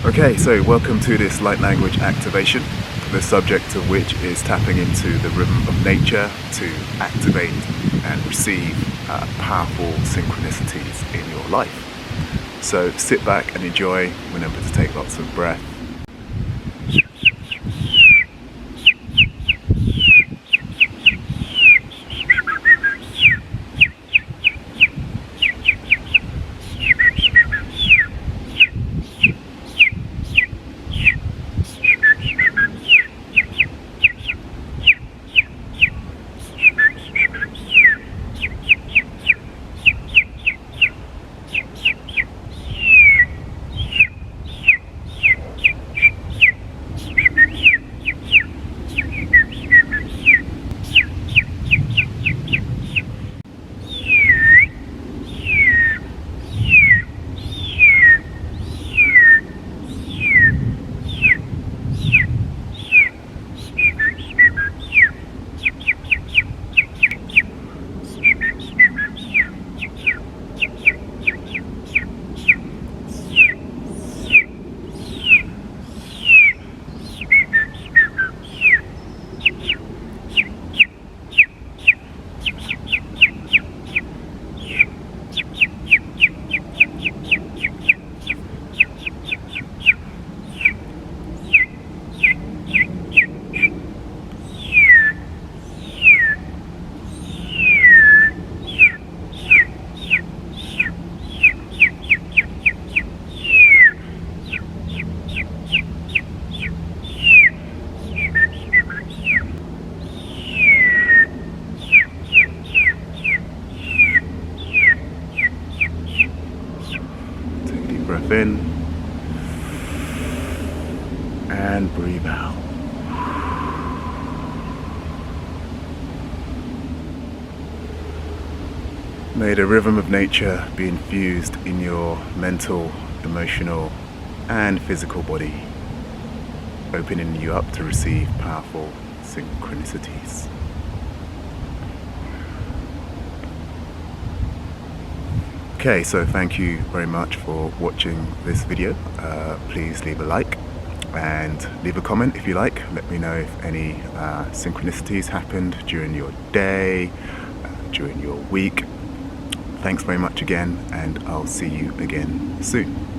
Okay, so welcome to this light language activation, the subject of which is tapping into the rhythm of nature to activate and receive powerful synchronicities in your life. So sit back and enjoy. Remember to take lots of breath. Breath in and breathe out. May the rhythm of nature be infused in your mental, emotional and physical body, opening you up to receive powerful synchronicities. Okay, so thank you very much for watching this video. Please leave a like and leave a comment if you like. Let me know if any synchronicities happened during your day, during your week. Thanks very much again, and I'll see you again soon.